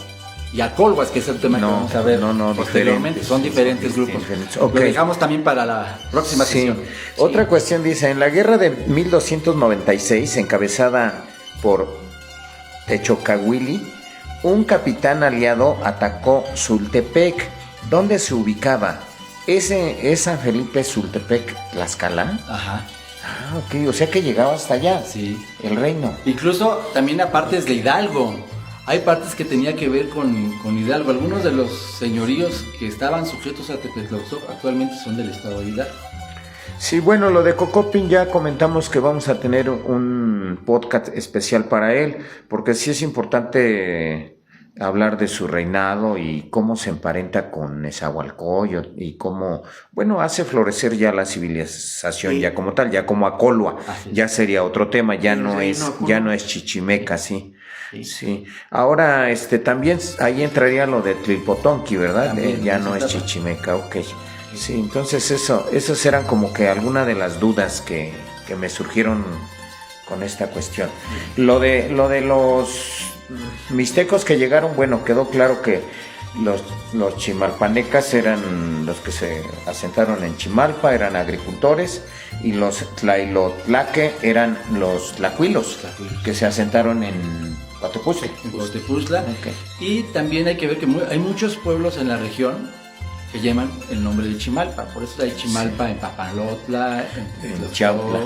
y Acolhuas, que es el tema que vamos a ver posteriormente. diferentes. Son diferentes grupos. Diferentes. Lo Okay. dejamos también para la próxima Sí. sesión. Otra cuestión dice, en la guerra de 1296, encabezada por Techocahuili, un capitán aliado atacó Sultepec. ¿Dónde se ubicaba? ¿Es San Felipe Sultepec, Tlaxcala? Ajá, Ah, ok, o sea que llegaba hasta allá, sí. el reino. Incluso también a partes de Hidalgo. Hay partes que tenía que ver con Hidalgo. Algunos de los señoríos que estaban sujetos a Tepetlaustoc actualmente son del estado de Hidalgo. Sí, bueno, lo de Cocopin ya comentamos que vamos a tener un podcast especial para él, porque sí es importante hablar de su reinado y cómo se emparenta con Nezahualcóyotl y cómo, bueno, hace florecer ya la civilización ya como tal, ya como Acolhua, ya sería otro tema, ya no es chichimeca, sí. Sí. Ahora, también ahí entraría lo de Tlilpotonqui, ¿verdad? También, ya no es chichimeca, ok. Sí, entonces esos eran como que algunas de las dudas que me surgieron con esta cuestión. Lo de los mixtecos que llegaron, bueno, quedó claro que los chimalpanecas eran los que se asentaron en Chimalpa, eran agricultores, y los tlailotlaque eran los tlacuilos, que se asentaron en Coatepuzla. En Coatepuzla. Okay. Y también hay que ver que hay muchos pueblos en la región que llevan el nombre de Chimalpa. Por eso hay Chimalpa en Papalotla, en Chautla,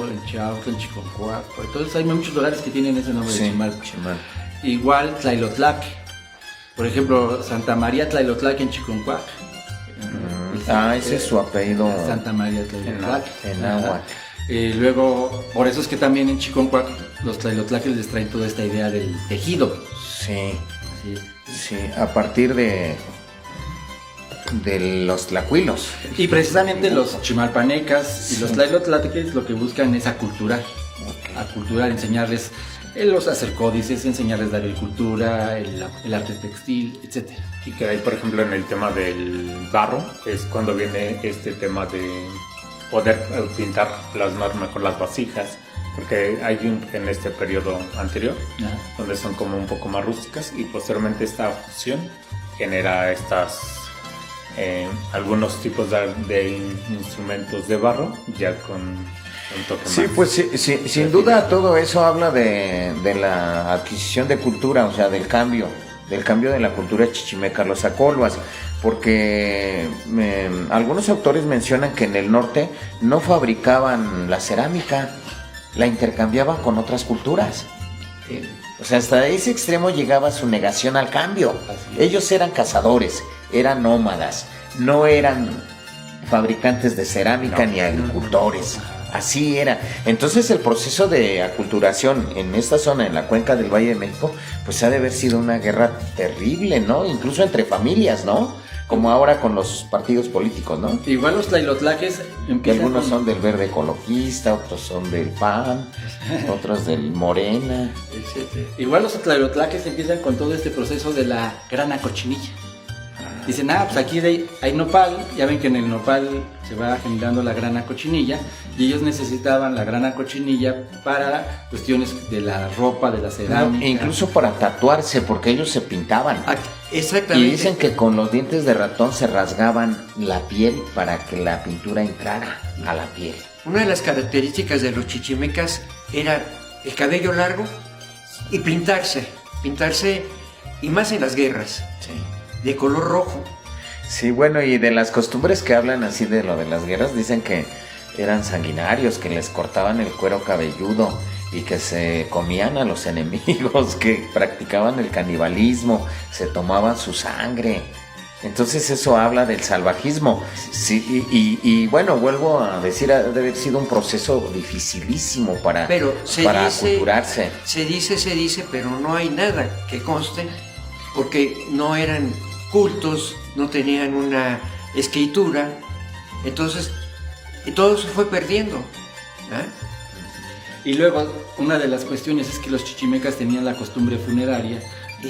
en Chiconcuac. Entonces hay muchos lugares que tienen ese nombre de Chimalpa. Chimalpa. Igual Tlailotlaque. Por ejemplo, Santa María Tlailotlaque en Chiconcuac. Ese es su apellido. Santa María Tlailotlaque. En náhuatl. Luego, por eso es que también en Chiconcuac los Tlailotlaques les traen toda esta idea del tejido. Sí, a partir de los tlacuilos. Y precisamente los chimalpanecas y los tlailotlaques lo que buscan es aculturar, enseñarles Él los hacer códices, enseñarles la agricultura, el arte textil, etc. Y que hay, por ejemplo, en el tema del barro, es cuando viene este tema de poder pintar, plasmar mejor las vasijas, porque hay en este periodo anterior, Ajá. donde son como un poco más rústicas, y posteriormente esta fusión genera algunos tipos de instrumentos de barro, ya con un toque Sí, más. pues sí, sin duda todo eso habla de la adquisición de cultura, o sea, del cambio de la cultura chichimeca, los acolhuas, porque algunos autores mencionan que en el norte no fabricaban la cerámica, la intercambiaban con otras culturas. O sea, hasta ese extremo llegaba su negación al cambio. Así es. Ellos eran cazadores, eran nómadas, no eran fabricantes de cerámica ni agricultores. Así era. Entonces el proceso de aculturación en esta zona, en la cuenca del Valle de México, pues ha de haber sido una guerra terrible, ¿no? Incluso entre familias, ¿no? Como ahora con los partidos políticos, ¿no? Igual los tlailotlaques Que empiezan algunos con- son del Verde Ecologista, otros son del PAN, otros del Morena. Igual los tlailotlaques empiezan con todo este proceso de la grana cochinilla. Dicen, pues aquí hay nopal, ya ven que en el nopal se va generando la grana cochinilla, y ellos necesitaban la grana cochinilla para cuestiones de la ropa, de la cerámica. No, incluso para tatuarse, porque ellos se pintaban. Ah, exactamente. Y dicen que con los dientes de ratón se rasgaban la piel para que la pintura entrara a la piel. Una de las características de los chichimecas era el cabello largo y pintarse, y más en las guerras, Sí. de color rojo. Sí, bueno, y de las costumbres que hablan así de lo de las guerras, dicen que eran sanguinarios, que les cortaban el cuero cabelludo y que se comían a los enemigos, que practicaban el canibalismo, se tomaban su sangre. Entonces eso habla del salvajismo. Sí, y bueno, vuelvo a decir, ha de haber sido un proceso dificilísimo para aculturarse. Se dice, pero no hay nada que conste, porque no eran cultos, no tenían una escritura, entonces todo se fue perdiendo. ¿Ah? Y luego, una de las cuestiones es que los chichimecas tenían la costumbre funeraria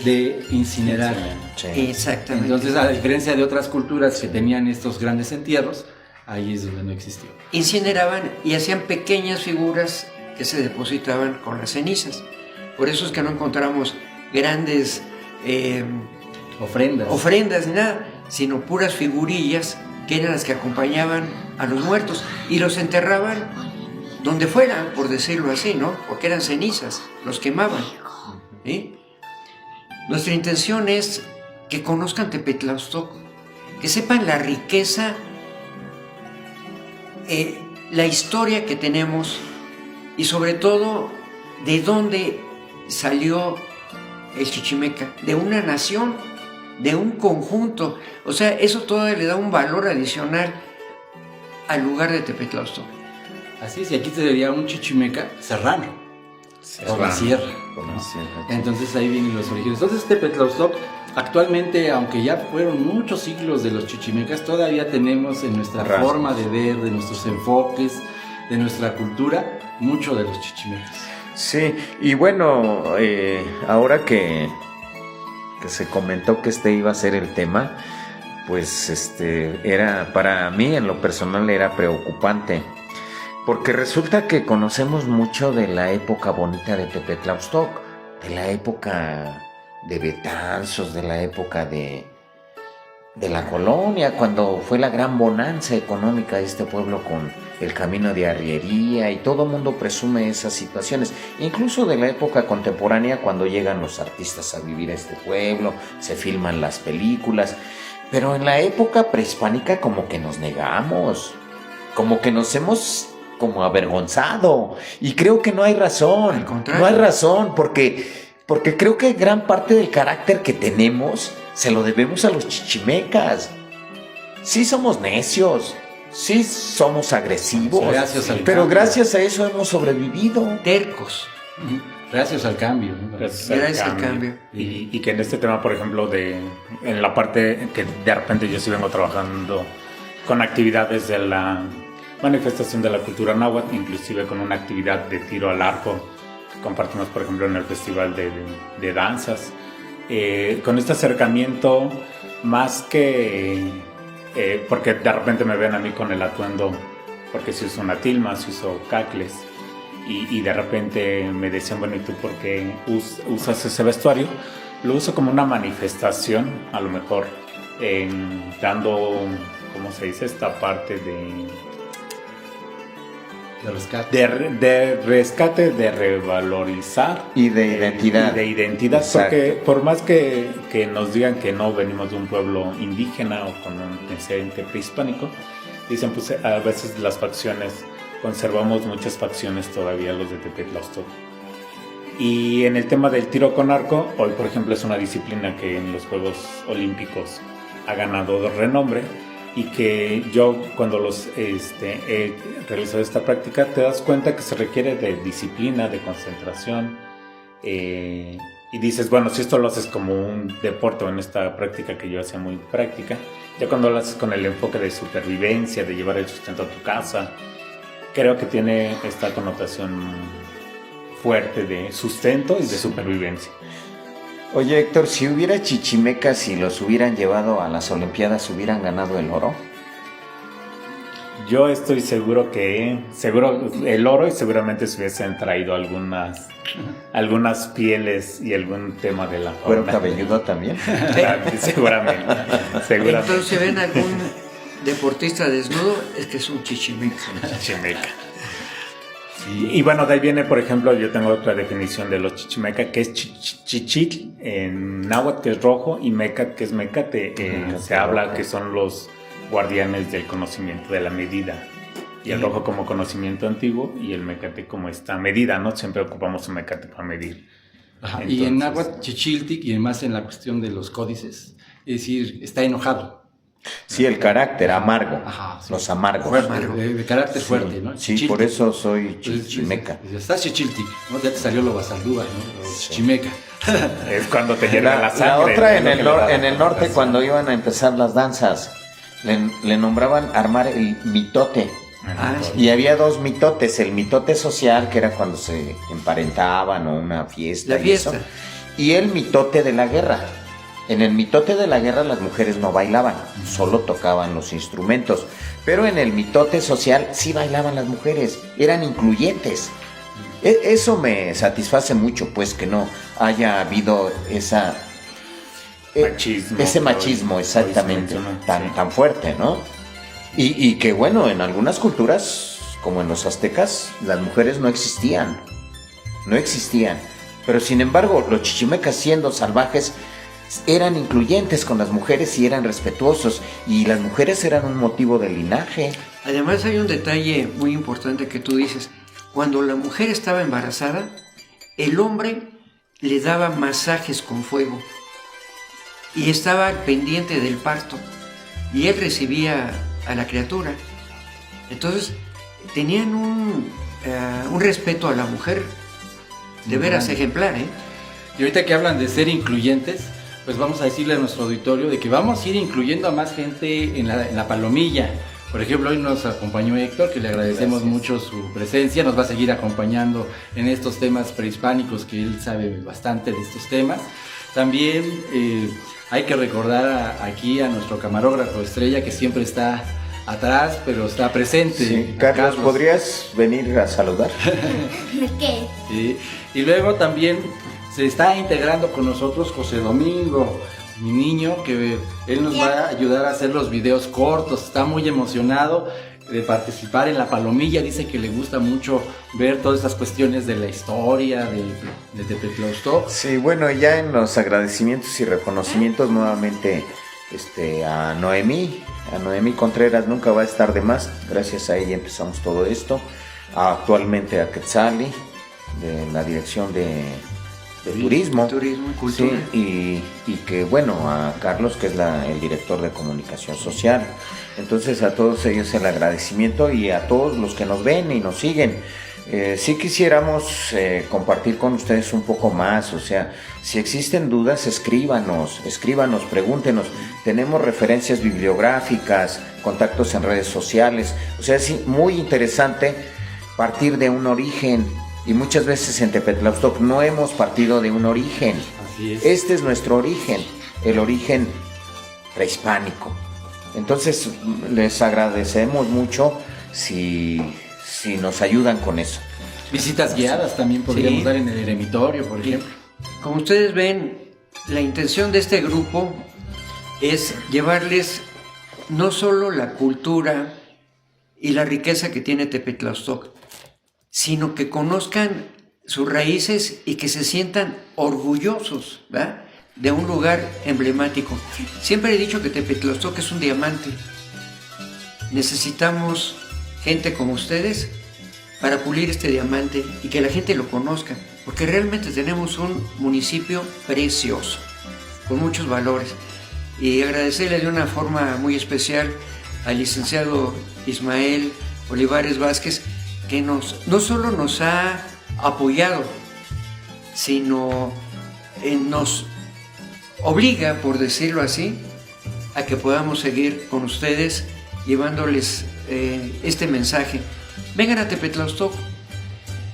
de incinerar. Sí. Exactamente. Entonces, a diferencia de otras culturas que tenían estos grandes entierros, ahí es donde no existió. Incineraban y hacían pequeñas figuras que se depositaban con las cenizas. Por eso es que no encontramos grandes Ofrendas. ni nada, sino puras figurillas que eran las que acompañaban a los muertos y los enterraban donde fuera, por decirlo así, ¿no? Porque eran cenizas, los quemaban. ¿Sí? Nuestra intención es que conozcan Tepetlauztoc, que sepan la riqueza, la historia que tenemos y sobre todo de dónde salió el chichimeca, de una nación, de un conjunto. O sea, eso todavía le da un valor adicional al lugar de Tepetlauztoc. Así es, y aquí se diría un chichimeca serrano, por la sierra. Entonces ahí vienen los orígenes. Entonces Tepetlauztoc, actualmente, aunque ya fueron muchos siglos de los chichimecas, todavía tenemos en nuestra Rasgos. forma de ver, de nuestros enfoques, de nuestra cultura, mucho de los chichimecas. Sí, y bueno, ahora que se comentó que este iba a ser el tema, pues era, para mí en lo personal era preocupante, porque resulta que conocemos mucho de la época bonita de Tepetlauztoc, de la época de Betanzos, de la época de la colonia, cuando fue la gran bonanza económica de este pueblo con el camino de arriería, y todo el mundo presume esas situaciones, incluso de la época contemporánea, cuando llegan los artistas a vivir a este pueblo, se filman las películas, pero en la época prehispánica como que nos negamos, como que nos hemos como avergonzado, y creo que no hay razón, Al contrario. no hay razón, porque creo que gran parte del carácter que tenemos se lo debemos a los chichimecas. Sí somos necios, sí somos agresivos, Gracias al pero cambio. gracias a eso hemos sobrevivido. Tercos. Ujú. Gracias al cambio, ¿no? Gracias al cambio. Y que en este tema, por ejemplo, en la parte que de repente yo sí vengo trabajando con actividades de la manifestación de la cultura náhuatl, inclusive con una actividad de tiro al arco que compartimos, por ejemplo, en el festival de danzas. Con este acercamiento, más que porque de repente me ven a mí con el atuendo, porque se usa una tilma, se usó cacles, y de repente me decían, bueno, ¿y tú por qué usas ese vestuario? Lo uso como una manifestación, a lo mejor, dando, ¿cómo se dice? Esta parte de rescate, de revalorizar. Y de identidad. Y de identidad, exacto. Porque por más que nos digan que no venimos de un pueblo indígena o con un antecedente prehispánico, dicen, pues a veces las facciones, conservamos muchas facciones todavía, los de Tepetlaustok. Y en el tema del tiro con arco, hoy por ejemplo es una disciplina que en los Juegos Olímpicos ha ganado renombre, y que yo cuando he realizado esta práctica te das cuenta que se requiere de disciplina, de concentración, y dices, bueno, si esto lo haces como un deporte o en esta práctica que yo hacía muy práctica, ya cuando lo haces con el enfoque de supervivencia, de llevar el sustento a tu casa, creo que tiene esta connotación fuerte de sustento y de supervivencia. Oye, Héctor, si hubiera chichimecas y los hubieran llevado a las Olimpiadas, ¿hubieran ganado el oro? Yo estoy seguro el oro, y seguramente se hubiesen traído algunas pieles y algún tema de la fauna. ¿Cuero cabelludo también? Seguramente. Entonces, si ven algún deportista desnudo, es que es un chichimeca. Chichimeca. Sí. Y bueno, de ahí viene, por ejemplo, yo tengo otra definición de los chichimeca, que es chichitl en náhuatl, que es rojo, y mecat, que es mecate. Se habla que son los guardianes del conocimiento, de la medida. Y el rojo como conocimiento antiguo, y el mecate como esta medida, ¿no? Siempre ocupamos un mecate para medir. Ajá. Entonces, y en náhuatl, chichiltic, y además en la cuestión de los códices, es decir, está enojado. Sí, el carácter amargo. Ajá, sí. Los amargos. De carácter fuerte, ¿no? Sí, Chichiltic. por eso soy chichimeca. Estás chichiltic, ¿no? Ya te salió lo basaldúa, ¿no? Chichimeca. Es cuando te hierve la sangre. La otra en ¿no? el norte, cuando iban a empezar las danzas, le nombraban armar el mitote. Y había dos mitotes, el mitote social, que era cuando se emparentaban o una fiesta. La fiesta. Y el mitote de la guerra. En el mitote de la guerra las mujeres no bailaban, solo tocaban los instrumentos. Pero en el mitote social sí bailaban las mujeres, eran incluyentes. Eso me satisface mucho, pues, que no haya habido ese machismo, exactamente, tan fuerte, ¿no? Y que bueno, en algunas culturas, como en los aztecas, las mujeres no existían. Pero sin embargo, los chichimecas, siendo salvajes, eran incluyentes con las mujeres y eran respetuosos, y las mujeres eran un motivo de linaje. Además hay un detalle muy importante que tú dices: cuando la mujer estaba embarazada, el hombre le daba masajes con fuego y estaba pendiente del parto, y él recibía a la criatura. Entonces tenían un respeto a la mujer de veras ejemplar, ¿eh? Y ahorita que hablan de ser incluyentes, pues vamos a decirle a nuestro auditorio de que vamos a ir incluyendo a más gente en la palomilla. Por ejemplo, hoy nos acompañó Héctor, que le agradecemos mucho su presencia, nos va a seguir acompañando en estos temas prehispánicos, que él sabe bastante de estos temas. También hay que recordar aquí a nuestro camarógrafo estrella, que siempre está atrás, pero está presente. Sí, Carlos, ¿podrías venir a saludar? ¿Qué? Sí. Y luego también se está integrando con nosotros José Domingo, mi niño, que él nos va a ayudar a hacer los videos cortos. Está muy emocionado de participar en la palomilla. Dice que le gusta mucho ver todas estas cuestiones de la historia de Tepetlaustok. Sí, bueno, ya en los agradecimientos y reconocimientos nuevamente a Noemí Contreras, nunca va a estar de más. Gracias a ella empezamos todo esto. Actualmente a Quetzali, de la dirección de turismo y cultura. Sí, y que bueno, a Carlos, que es el director de comunicación social. Entonces a todos ellos el agradecimiento, y a todos los que nos ven y nos siguen. Sí quisiéramos compartir con ustedes un poco más, o sea, si existen dudas, escríbanos, pregúntenos. Tenemos referencias bibliográficas, contactos en redes sociales. O sea, es muy interesante partir de un origen Y muchas veces en Tepetlaustoc no hemos partido de un origen. Así es. Este es nuestro origen, el origen prehispánico. Entonces les agradecemos mucho si nos ayudan con eso. Visitas guiadas también podríamos Sí. dar en el eremitorio, por ejemplo. Como ustedes ven, la intención de este grupo es llevarles no solo la cultura y la riqueza que tiene Tepetlaustoc, sino que conozcan sus raíces y que se sientan orgullosos, ¿verdad?, de un lugar emblemático. Siempre he dicho que Tepetlaustoc es un diamante. Necesitamos gente como ustedes para pulir este diamante y que la gente lo conozca, porque realmente tenemos un municipio precioso, con muchos valores. Y agradecerle de una forma muy especial al licenciado Ismael Olivares Vázquez, que no solo nos ha apoyado, sino nos obliga, por decirlo así, a que podamos seguir con ustedes llevándoles este mensaje. Vengan a Tepetlaustoc,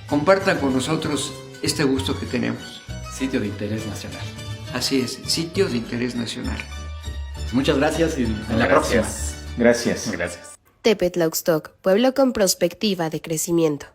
compartan con nosotros este gusto que tenemos. Sitio de interés nacional. Así es, sitio de interés nacional. Pues muchas gracias y en la próxima. Gracias. Gracias. Tepetlaustoc, pueblo con perspectiva de crecimiento.